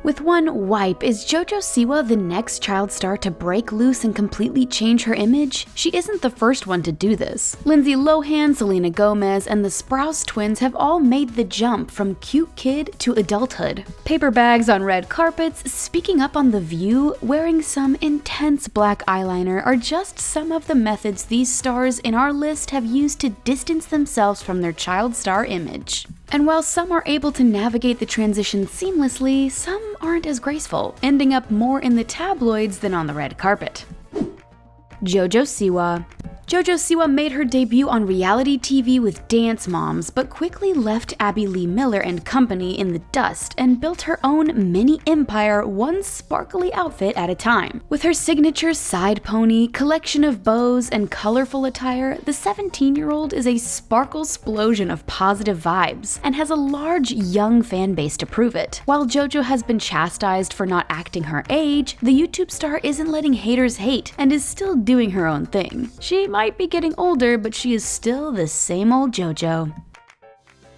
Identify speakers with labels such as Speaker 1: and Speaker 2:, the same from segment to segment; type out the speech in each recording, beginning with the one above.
Speaker 1: With one wipe, is JoJo Siwa the next child star to break loose and completely change her image? She isn't the first one to do this. Lindsay Lohan, Selena Gomez, and the Sprouse twins have all made the jump from cute kid to adulthood. Paper bags on red carpets, speaking up on The View, wearing some intense black eyeliner are just some of the methods these stars in our list have used to distance themselves from their child star image. And while some are able to navigate the transition seamlessly, some aren't as graceful, ending up more in the tabloids than on the red carpet. JoJo Siwa. JoJo Siwa made her debut on reality TV with Dance Moms, but quickly left Abby Lee Miller and company in the dust and built her own mini empire one sparkly outfit at a time. With her signature side pony, collection of bows, and colorful attire, the 17-year-old is a sparkle-splosion of positive vibes and has a large young fan base to prove it. While JoJo has been chastised for not acting her age, the YouTube star isn't letting haters hate and is still doing her own thing. She might be getting older, but she is still the same old JoJo.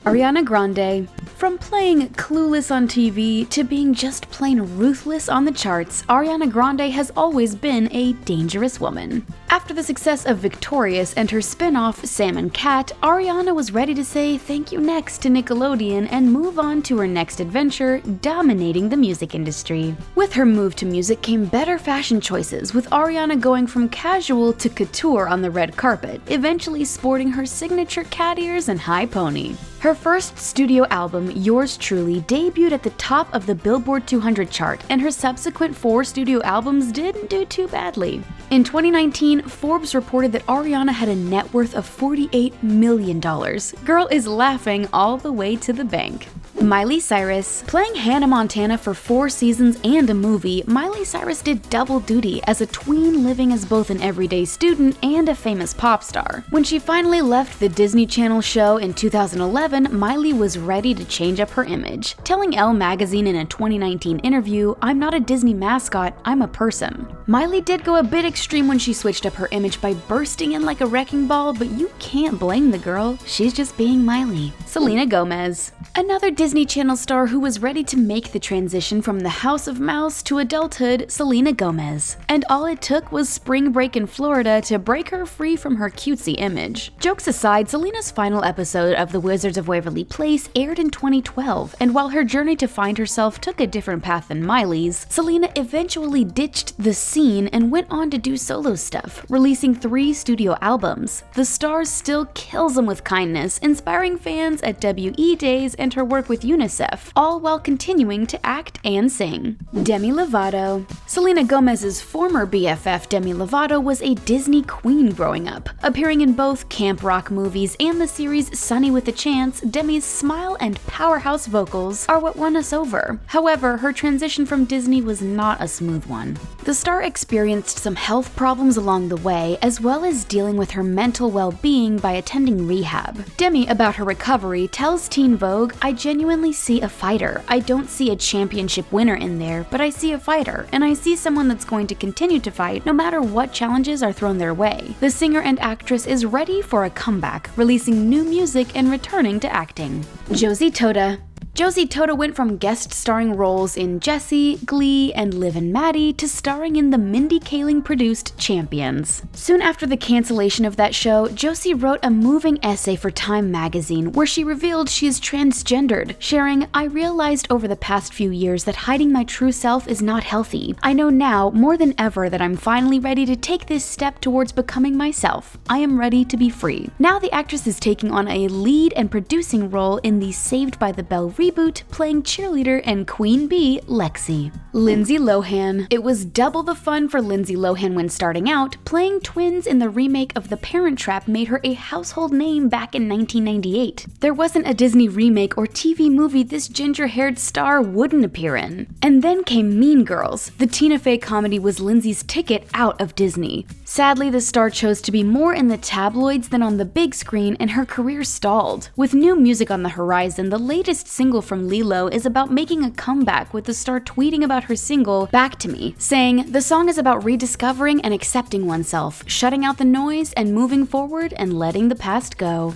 Speaker 1: Ariana Grande. From playing clueless on TV to being just plain ruthless on the charts, Ariana Grande has always been a dangerous woman. After the success of Victorious and her spin-off Sam & Cat, Ariana was ready to say thank you next to Nickelodeon and move on to her next adventure, dominating the music industry. With her move to music came better fashion choices, with Ariana going from casual to couture on the red carpet, eventually sporting her signature cat ears and high pony. Her first studio album, Yours Truly, debuted at the top of the Billboard 200 chart, and her subsequent 4 studio albums didn't do too badly. In 2019, Forbes reported that Ariana had a net worth of $48 million. Girl is laughing all the way to the bank. Miley Cyrus. Playing Hannah Montana for 4 seasons and a movie, Miley Cyrus did double duty as a tween living as both an everyday student and a famous pop star. When she finally left the Disney Channel show in 2011, Miley was ready to change up her image, telling Elle magazine in a 2019 interview, "I'm not a Disney mascot, I'm a person." Miley did go a bit extreme when she switched up her image by bursting in like a wrecking ball, but you can't blame the girl, she's just being Miley. Selena Gomez. Another Disney Channel star who was ready to make the transition from the House of Mouse to adulthood, Selena Gomez. And all it took was spring break in Florida to break her free from her cutesy image. Jokes aside, Selena's final episode of The Wizards of Waverly Place aired in 2012, and while her journey to find herself took a different path than Miley's, Selena eventually ditched the scene and went on to do solo stuff, releasing 3 studio albums. The star still kills them with kindness, inspiring fans at WE Days and her work with UNICEF, all while continuing to act and sing. Demi Lovato. Selena Gomez's former BFF Demi Lovato was a Disney queen growing up. Appearing in both camp rock movies and the series Sunny with a Chance, Demi's smile and powerhouse vocals are what won us over. However, her transition from Disney was not a smooth one. The star experienced some health problems along the way, as well as dealing with her mental well-being by attending rehab. Demi, about her recovery, tells Teen Vogue, "I genuinely see a fighter. I don't see a championship winner in there, but I see a fighter, and I see someone that's going to continue to fight no matter what challenges are thrown their way." The singer and actress is ready for a comeback, releasing new music and returning to acting. Josie Toda. Josie Toda went from guest starring roles in Jessie, Glee, and Liv and Maddie to starring in the Mindy Kaling-produced Champions. Soon after the cancellation of that show, Josie wrote a moving essay for Time magazine where she revealed she is transgendered, sharing, "I realized over the past few years that hiding my true self is not healthy. I know now, more than ever, that I'm finally ready to take this step towards becoming myself. I am ready to be free." Now the actress is taking on a lead and producing role in the Saved by the Bell reboot, playing cheerleader and Queen Bee, Lexi. Lindsay Lohan. It was double the fun for Lindsay Lohan when starting out. Playing twins in the remake of The Parent Trap made her a household name back in 1998. There wasn't a Disney remake or TV movie this ginger-haired star wouldn't appear in. And then came Mean Girls. The Tina Fey comedy was Lindsay's ticket out of Disney. Sadly, the star chose to be more in the tabloids than on the big screen, and her career stalled. With new music on the horizon, the latest single from Lilo is about making a comeback, with the star tweeting about her single, Back to Me, saying, "The song is about rediscovering and accepting oneself, shutting out the noise and moving forward and letting the past go."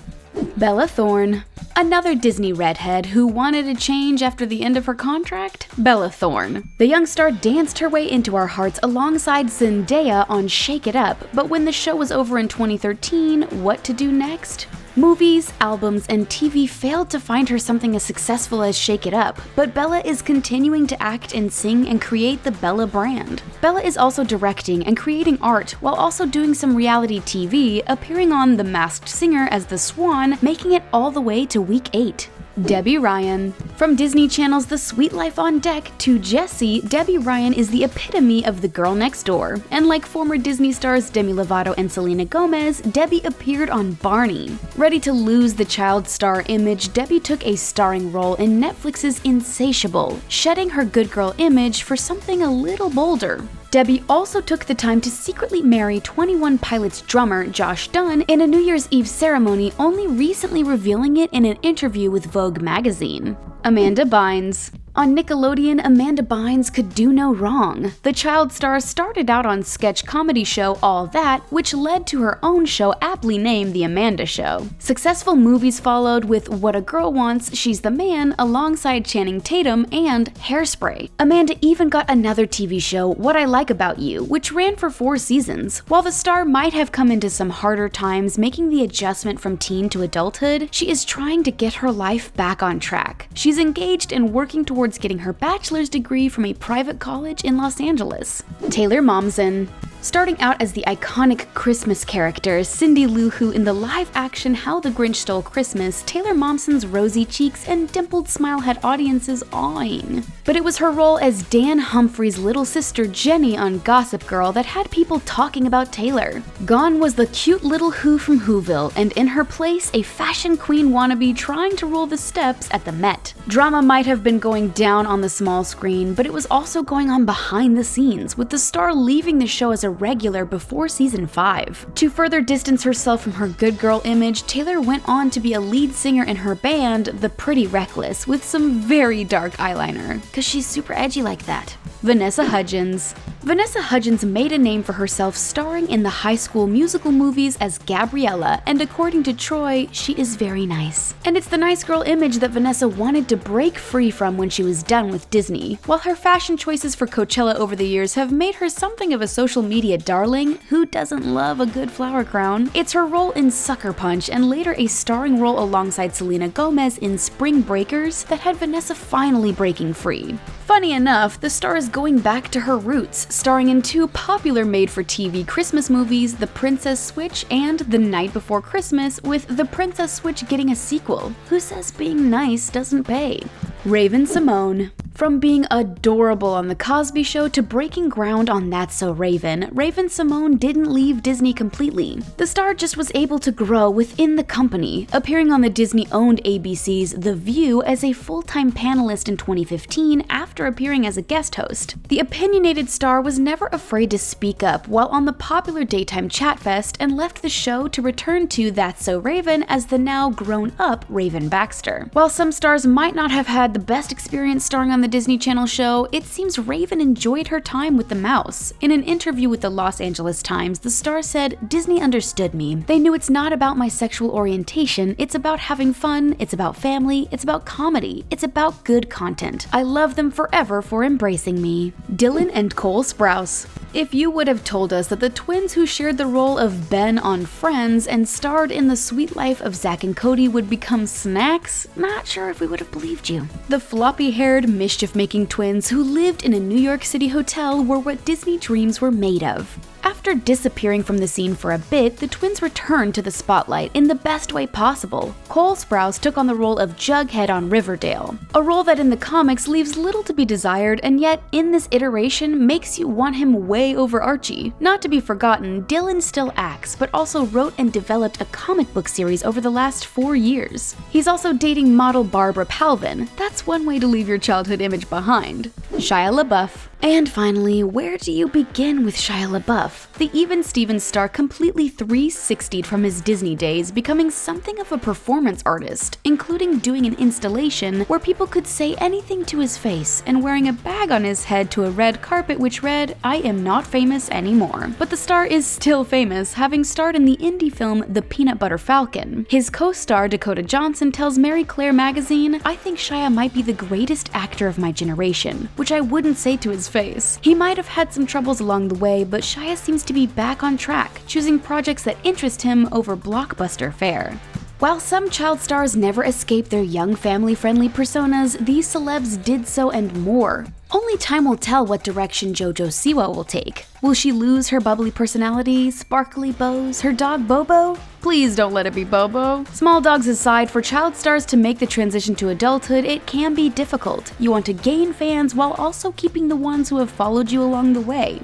Speaker 1: Bella Thorne. Another Disney redhead who wanted a change after the end of her contract? Bella Thorne. The young star danced her way into our hearts alongside Zendaya on Shake It Up, but when the show was over in 2013, what to do next? Movies, albums, and TV failed to find her something as successful as Shake It Up, but Bella is continuing to act and sing and create the Bella brand. Bella is also directing and creating art while also doing some reality TV, appearing on The Masked Singer as the Swan, making it all the way to week 8. Debbie Ryan. From Disney Channel's The Sweet Life on Deck to Jessie, Debbie Ryan is the epitome of the girl next door. And like former Disney stars Demi Lovato and Selena Gomez, Debbie appeared on Barney. Ready to lose the child star image, Debbie took a starring role in Netflix's Insatiable, shedding her good girl image for something a little bolder. Debbie also took the time to secretly marry 21 Pilots drummer Josh Dun in a New Year's Eve ceremony, only recently revealing it in an interview with Vogue magazine. Amanda Bynes. On Nickelodeon, Amanda Bynes could do no wrong. The child star started out on sketch comedy show All That, which led to her own show aptly named The Amanda Show. Successful movies followed with What a Girl Wants, She's the Man alongside Channing Tatum and Hairspray. Amanda even got another TV show, What I Like About You, which ran for 4 seasons. While the star might have come into some harder times making the adjustment from teen to adulthood, she is trying to get her life back on track. She's engaged and working towards getting her bachelor's degree from a private college in Los Angeles. Taylor Momsen. Starting out as the iconic Christmas character Cindy Lou Who in the live-action How the Grinch Stole Christmas, Taylor Momsen's rosy cheeks and dimpled smile had audiences awing. But it was her role as Dan Humphrey's little sister Jenny on Gossip Girl that had people talking about Taylor. Gone was the cute little Who from Whoville, and in her place, a fashion queen wannabe trying to roll the steps at the Met. Drama might have been going down on the small screen, but it was also going on behind the scenes, with the star leaving the show as a regular before season 5. To further distance herself from her good girl image, Taylor went on to be a lead singer in her band, The Pretty Reckless, with some very dark eyeliner, cause she's super edgy like that. Vanessa Hudgens. Vanessa Hudgens made a name for herself starring in the High School Musical movies as Gabriella, and according to Troy, she is very nice. And it's the nice girl image that Vanessa wanted to break free from when she was done with Disney. While her fashion choices for Coachella over the years have made her something of a social media darling, who doesn't love a good flower crown? It's her role in Sucker Punch and later a starring role alongside Selena Gomez in Spring Breakers that had Vanessa finally breaking free. Funny enough, the star is going back to her roots, starring in 2 popular made-for-TV Christmas movies, The Princess Switch and The Night Before Christmas, with The Princess Switch getting a sequel. Who says being nice doesn't pay? Raven-Symone. From being adorable on The Cosby Show to breaking ground on That's So Raven, Raven-Symone didn't leave Disney completely. The star just was able to grow within the company, appearing on the Disney-owned ABC's The View as a full-time panelist in 2015 after appearing as a guest host. The opinionated star was never afraid to speak up while on the popular daytime Chatfest and left the show to return to That's So Raven as the now grown-up Raven Baxter. While some stars might not have had the best experience starring on the Disney Channel show, it seems Raven enjoyed her time with the mouse. In an interview with the Los Angeles Times, the star said, "Disney understood me. They knew it's not about my sexual orientation, it's about having fun, it's about family, it's about comedy, it's about good content. I love them forever for embracing me." Dylan and Cole Sprouse. If you would have told us that the twins who shared the role of Ben on Friends and starred in The Sweet Life of Zack and Cody would become snacks, not sure if we would have believed you. The floppy-haired, mischief-making twins who lived in a New York City hotel were what Disney dreams were made of. After disappearing from the scene for a bit, the twins returned to the spotlight in the best way possible. Cole Sprouse took on the role of Jughead on Riverdale, a role that in the comics leaves little to be desired and yet in this iteration makes you want him way over Archie. Not to be forgotten, Dylan still acts, but also wrote and developed a comic book series over the last 4 years. He's also dating model Barbara Palvin. That's one way to leave your childhood image behind. Shia Labeouf. And finally, where do you begin with Shia LaBeouf? The Even Stevens star completely 360'd from his Disney days, becoming something of a performance artist, including doing an installation where people could say anything to his face and wearing a bag on his head to a red carpet which read, "I am not famous anymore." But the star is still famous, having starred in the indie film The Peanut Butter Falcon. His co-star Dakota Johnson tells Mary Claire magazine, "I think Shia might be the greatest actor of my generation," which I wouldn't say to his face. He might have had some troubles along the way, but Shia seems to be back on track, choosing projects that interest him over blockbuster fare. While some child stars never escape their young family-friendly personas, these celebs did so and more. Only time will tell what direction JoJo Siwa will take. Will she lose her bubbly personality, sparkly bows, her dog Bobo? Please don't let it be Bobo. Small dogs aside, for child stars to make the transition to adulthood, it can be difficult. You want to gain fans while also keeping the ones who have followed you along the way.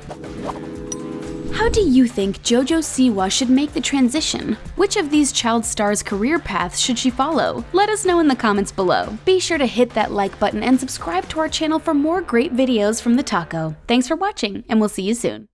Speaker 1: How do you think JoJo Siwa should make the transition? Which of these child stars' career paths should she follow? Let us know in the comments below. Be sure to hit that like button and subscribe to our channel for more great videos from the taco. Thanks for watching, and we'll see you soon.